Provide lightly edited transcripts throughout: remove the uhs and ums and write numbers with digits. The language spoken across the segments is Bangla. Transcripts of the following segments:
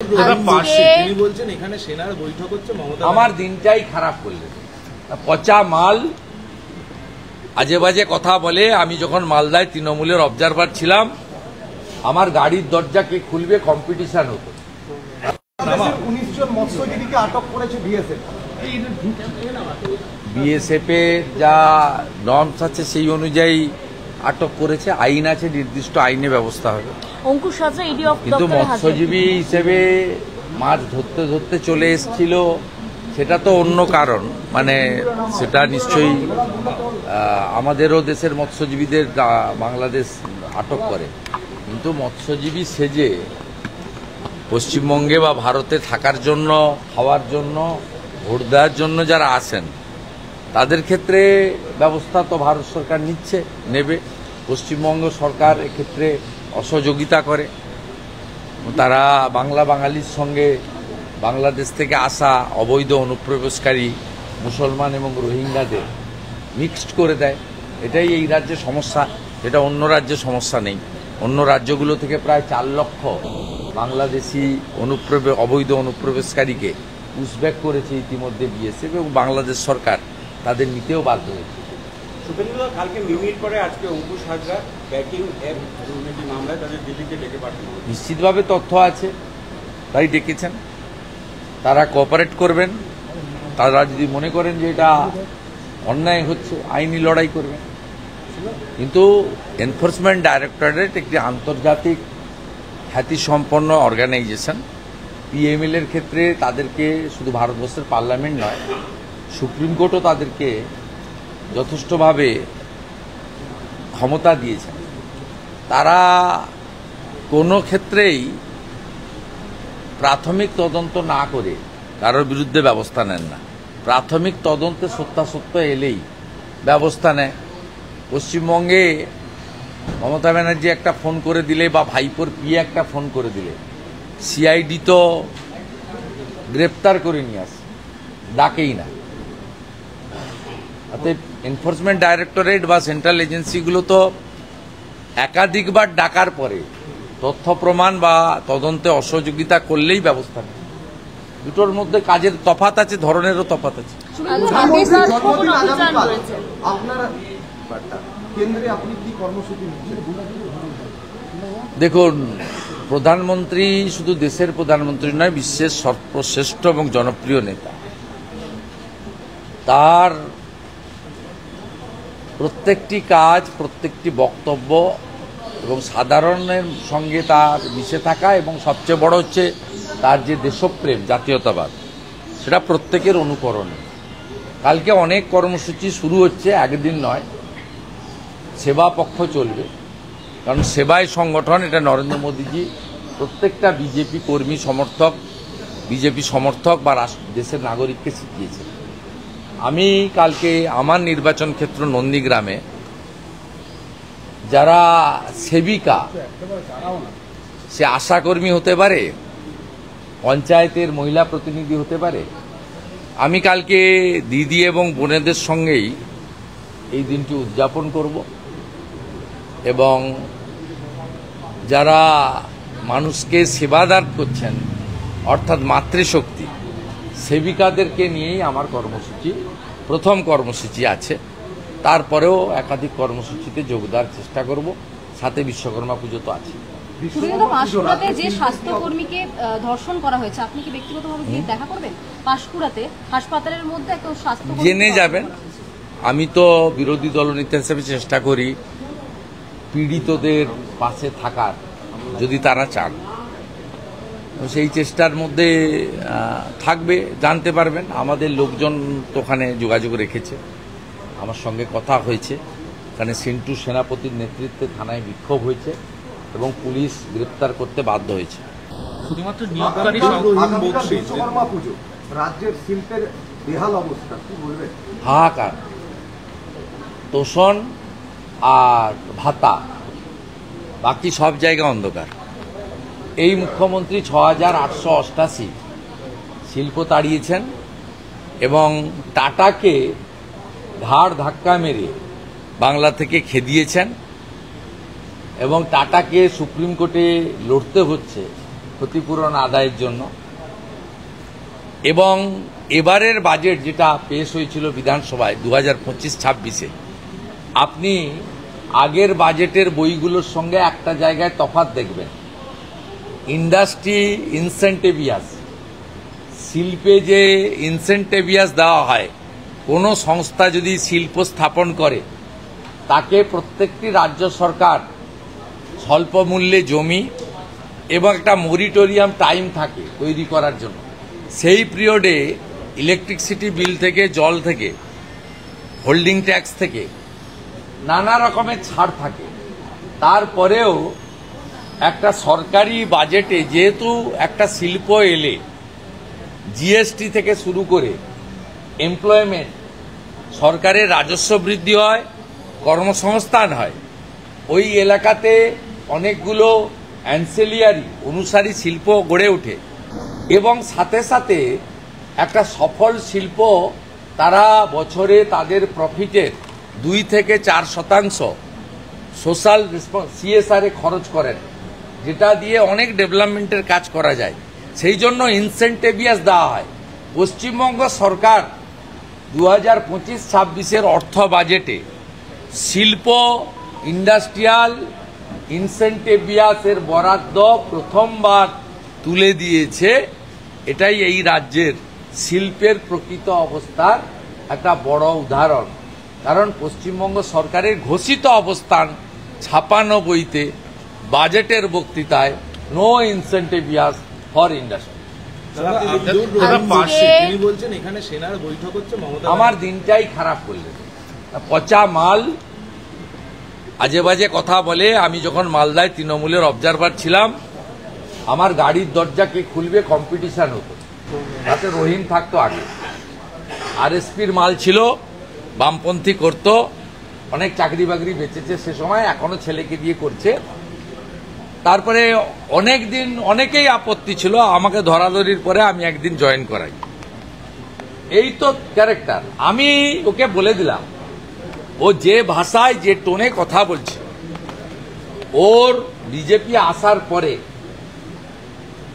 তিনি বলছেন এখানে সেনার বৈঠক হচ্ছে, মমতা আমার দিনটাই খারাপ করলেন। পচা মাল, আজে বাজে কথা বলে। আমি যখন মালদায় তৃণমূলের অবজারভার ছিলাম, আমার গাড়ির দরজা কে খুলবে কম্পিটিশন হতো। 19 জন মৎস্যজীবীকে আটক করেছে বিএসএফ। বিএসএফ এ যা নর্মস আছে সেই অনুযায়ী আটক করেছে, আইন আছে, নির্দিষ্ট আইনে ব্যবস্থা হবে। কিন্তু মৎস্যজীবী হিসেবে মাছ ধরতে ধরতে চলে এসেছিল, সেটা তো অন্য কারণ। মানে সেটা নিশ্চয়ই আমাদেরও দেশের মৎস্যজীবীদের বাংলাদেশ আটক করে, কিন্তু মৎস্যজীবী সেজে পশ্চিমবঙ্গে বা ভারতে থাকার জন্য, খাওয়ার জন্য, ভোট দেওয়ার জন্য যারা আসেন, তাদের ক্ষেত্রে ব্যবস্থা তো ভারত সরকার নেবে। পশ্চিমবঙ্গ সরকার এক্ষেত্রে অসহযোগিতা করে। তারা বাঙালির সঙ্গে বাংলাদেশ থেকে আসা অবৈধ অনুপ্রবেশকারী মুসলমান এবং রোহিঙ্গাদের মিক্সড করে দেয়। এটাই এই রাজ্যের সমস্যা, এটা অন্য রাজ্যে সমস্যা নেই। অন্য রাজ্যগুলো থেকে প্রায় 4 লক্ষ বাংলাদেশি অবৈধ অনুপ্রবেশকারীকে পুশব্যাক করেছে ইতিমধ্যে বিএসএফ, এবং বাংলাদেশ সরকার তাদের নিতেও বাধ্য হয়েছে। কালকে মিমির পরে আজকে অঙ্কুশ হাজরা ব্যাটিং অ্যাপ দুর্নীতি মামলায় তাদের দিল্লিতে ডেকে পাঠানো। নিশ্চিতভাবে তথ্য আছে, তাই ডেকেছেন। তারা কোঅপারেট করবেন। তারা যদি মনে করেন যে এটা অন্যায় হচ্ছে, আইনি লড়াই করবেন। কিন্তু এনফোর্সমেন্ট ডাইরেক্টরেট একটি আন্তর্জাতিক খ্যাতিসম্পন্ন অর্গানাইজেশন। পিএমএল এর ক্ষেত্রে তাদেরকে শুধু ভারতবর্ষের পার্লামেন্ট নয়, সুপ্রিম কোর্টও তাদেরকে যথেষ্টভাবে ক্ষমতা দিয়েছেন। তারা কোনো ক্ষেত্রেই প্রাথমিক তদন্ত না করে কারোর বিরুদ্ধে ব্যবস্থা নেন না। প্রাথমিক তদন্তে সত্যাসত্য এলেই ব্যবস্থা নেয়। পশ্চিমবঙ্গে মমতা ব্যানার্জি একটা ফোন করে দিলে বা ভাইপোর পিএ একটা ফোন করে দিলে সিআইডি তো গ্রেপ্তার করে নিয়ে আসে, ডাকেই না। অতএব এনফোর্সমেন্ট ডাইরেক্টরেট বা সেন্ট্রাল এজেন্সিগুলো তো একাধিকবার ডাকার পরে তথ্য প্রমাণ বা তদন্তে অসহযোগিতা করলেই ব্যবস্থা নেয়। দুটোর মধ্যে কাজের তফাৎ আছে, ধরনেরও তফাৎ আছে। দেখুন, প্রধানমন্ত্রী শুধু দেশের প্রধানমন্ত্রী নয়, বিশ্বের সর্বশ্রেষ্ঠ এবং জনপ্রিয় নেতা। তার প্রত্যেকটি কাজ, প্রত্যেকটি বক্তব্য এবং সাধারণের সঙ্গে তার মিশে থাকা, এবং সবচেয়ে বড় হচ্ছে তার যে দেশপ্রেম, জাতীয়তাবাদ, সেটা প্রত্যেকের অনুকরণে। কালকে অনেক কর্মসূচি শুরু হচ্ছে, একদিন নয়। সেবা পক্ষ চলবে, কারণ সেবাই সংগঠন, এটা নরেন্দ্র মোদীজি প্রত্যেকটা বিজেপি কর্মী সমর্থক, বিজেপি সমর্থক বা দেশের নাগরিককে শিখিয়েছে। আমি কালকে আমার নির্বাচন ক্ষেত্র নন্দীগ্রামে যারা সেবিকা, সে আশাকর্মী হতে পারে, পঞ্চায়েতের মহিলা প্রতিনিধি হতে পারে, আমি কালকে দিদি এবং বোনেদের সঙ্গেই এই দিনটি উদযাপন করব। এবং যারা মানুষকে সেবাদান করছেন, অর্থাৎ মাতৃশক্তি, সেবিকাদেরকে নিয়েই আমার কর্মসূচি, প্রথম কর্মসূচি আছে। তারপরেও একাধিক কর্মসূচিতে যোগ দেওয়ার চেষ্টা করব। সাথে বিশ্বকর্মা পুজো তো আছে। পাঁশকুড়াতে যে স্বাস্থ্যকর্মীকে ধর্ষণ করা হয়েছে, আপনি কি ব্যক্তিগতভাবে গিয়ে দেখা করবেন? পাঁশকুড়াতে হাসপাতালের মধ্যে একটা স্বাস্থ্যকর্মী জেনে যাবেন। আমি তো বিরোধী দলনেতা হিসেবে চেষ্টা করি পীড়িতদের পাশে থাকার, যদি তারা চান। সেই চেষ্টার মধ্যে থাকবে, জানতে পারবেন। আমাদের লোকজন তো ওখানে যোগাযোগ রেখেছে, আমার সঙ্গে কথা হয়েছে। এখানে সিন্টু সেনাপতির নেতৃত্বে থানায় বিক্ষোভ হয়েছে এবং পুলিশ গ্রেপ্তার করতে বাধ্য হয়েছে। শুধুমাত্র নিয়োগকারী রাজ্যের শিল্পের বেহাল অবস্থা, কি বলবেন? হাহাকার, তোষণ আর ভাতা, বাকি সব জায়গা অন্ধকার। এই মুখ্যমন্ত্রী ৬,৮৮৮ শিল্প তাড়িয়েছেন এবং টাটাকে ঘাড় ধাক্কা মেরে বাংলা থেকে খেদিয়েছেন, এবং টাটাকে সুপ্রিম কোর্টে লড়তে হচ্ছে ক্ষতিপূরণ আদায়ের জন্য। এবং এবারের বাজেট যেটা পেশ হয়েছিল বিধানসভায় 2025-26-এ, আপনি আগের বাজেটের বইগুলোর সঙ্গে একটা জায়গায় তফাৎ দেখবেন। ইন্ডাস্ট্রি ইনসেন্টিভিয়াস, শিল্পে যে ইনসেন্টিভিয়াস দেওয়া হয়, কোনো সংস্থা যদি শিল্প স্থাপন করে তাকে প্রত্যেকটি রাজ্য সরকার স্বল্প মূল্যে জমি এবং একটা মরিটোরিয়াম টাইম থাকে তৈরি করার জন্য। সেই পিরিয়ডে ইলেকট্রিসিটি বিল থেকে, জল থেকে, হোল্ডিং ট্যাক্স থেকে নানা রকমের ছাড় থাকে। তারপরেও একটা সরকারি বাজেটে যেহেতু একটা শিল্প এলে জিএসটি থেকে শুরু করে এমপ্লয়মেন্ট, সরকারের রাজস্ব বৃদ্ধি হয়, কর্মসংস্থান হয়, ওই এলাকাতে অনেকগুলো অ্যান্সেলিয়ারি অনুসারী শিল্প গড়ে ওঠে এবং সাথে সাথে একটা সফল শিল্প তারা বছরে তাদের প্রফিটের 2 থেকে 4% সোশ্যাল সিএসআরে খরচ করেন, যেটা দিয়ে অনেক ডেভেলপমেন্টের কাজ করা যায়। সেই জন্য ইনসেন্টিভিয়াস দেওয়া হয়। পশ্চিমবঙ্গ সরকার 2025-26-এর অর্থ বাজেটে শিল্প ইন্ডাস্ট্রিয়াল ইনসেন্টিভিয়াসের বরাদ্দ প্রথমবার তুলে দিয়েছে। এটাই এই রাজ্যের শিল্পের প্রকৃত অবস্থার একটা বড় উদাহরণ। কারণ পশ্চিমবঙ্গ সরকারের ঘোষিত অবস্থান ছাপানো বইতে, বাজেটের বক্তৃতায় নো ইনসেন্টিভিয়াস ফর ইন্ডাস্ট্রি। তিনি বলছেন এখানে সেনার বৈঠক হচ্ছে, মমতা আমার দিনটাই খারাপ করলেন। পচা মাল, আজে বাজে কথা বলে। আমি যখন মালদায় তৃণমূলের অবজারভার ছিলাম, আমার গাড়ির দরজা কে খুলবে কম্পিটিশন হতো, তাতে রহিম থাকতো আগে। আরএসপির মাল ছিল, বামপন্থী করত, অনেক চাকরি বাকরি বেঁচেছে সে সময়, এখনো ছেলেকে দিয়ে করছে। তারপরে অনেক দিন অনেকেই আপত্তি ছিল, আমাকে ধরাধরির পরে আমি একদিন জয়েন করাই। এই তো ক্যারেক্টার। আমি ওকে বলে দিলাম, ও যে ভাষায় যে টোনে কথা বলছে, ওর বিজেপি আসার পরে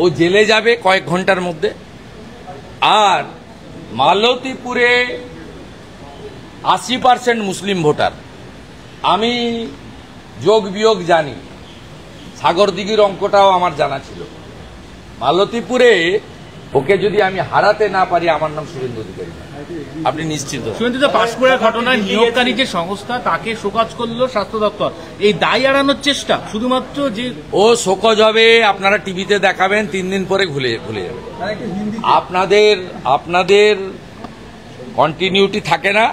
ও জেলে যাবে কয়েক ঘন্টার মধ্যে। আর মালতীপুরে 80% মুসলিম ভোটার। আমি যোগ বিয়োগ জানি, সাগরদিঘির অঙ্কটাও আমার জানা ছিল। মালতীপুরে ওকে যদি আমি হারাতে না পারি, আমার নাম সুরেন্দ্র অধিকারী, আপনি নিশ্চিত। শুভেন্দুদা, পাঁশকুড়ার ঘটনায় নিয়োগকারী যে সংস্থা তাকে শোকজ করলো স্বাস্থ্য দপ্তর, এই দায় এড়ানোর চেষ্টা শুধুমাত্র যে ও শোকজ হবে, আপনারা টিভিতে দেখাবেন, 3 দিন পরে ভুলে যাবে। আপনাদের কন্টিনিউটি থাকে না।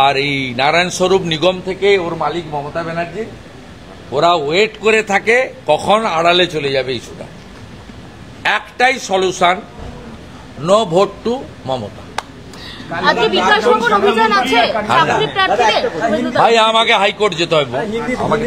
আর এই নারায়ণ স্বরূপ নিগম থেকে ওর মালিক মমতা ব্যানার্জি, ওরা ওয়েট করে থাকে কখন আড়ালে চলে যাবে ইস্যুটা। একটাই solution, no vote to Mamata. আজকে বিকাশ ভবন অভিযান আছে চাকরি প্রার্থীদের। ভাই আমাকে হাইকোর্ট যেতে হবে। আমাকে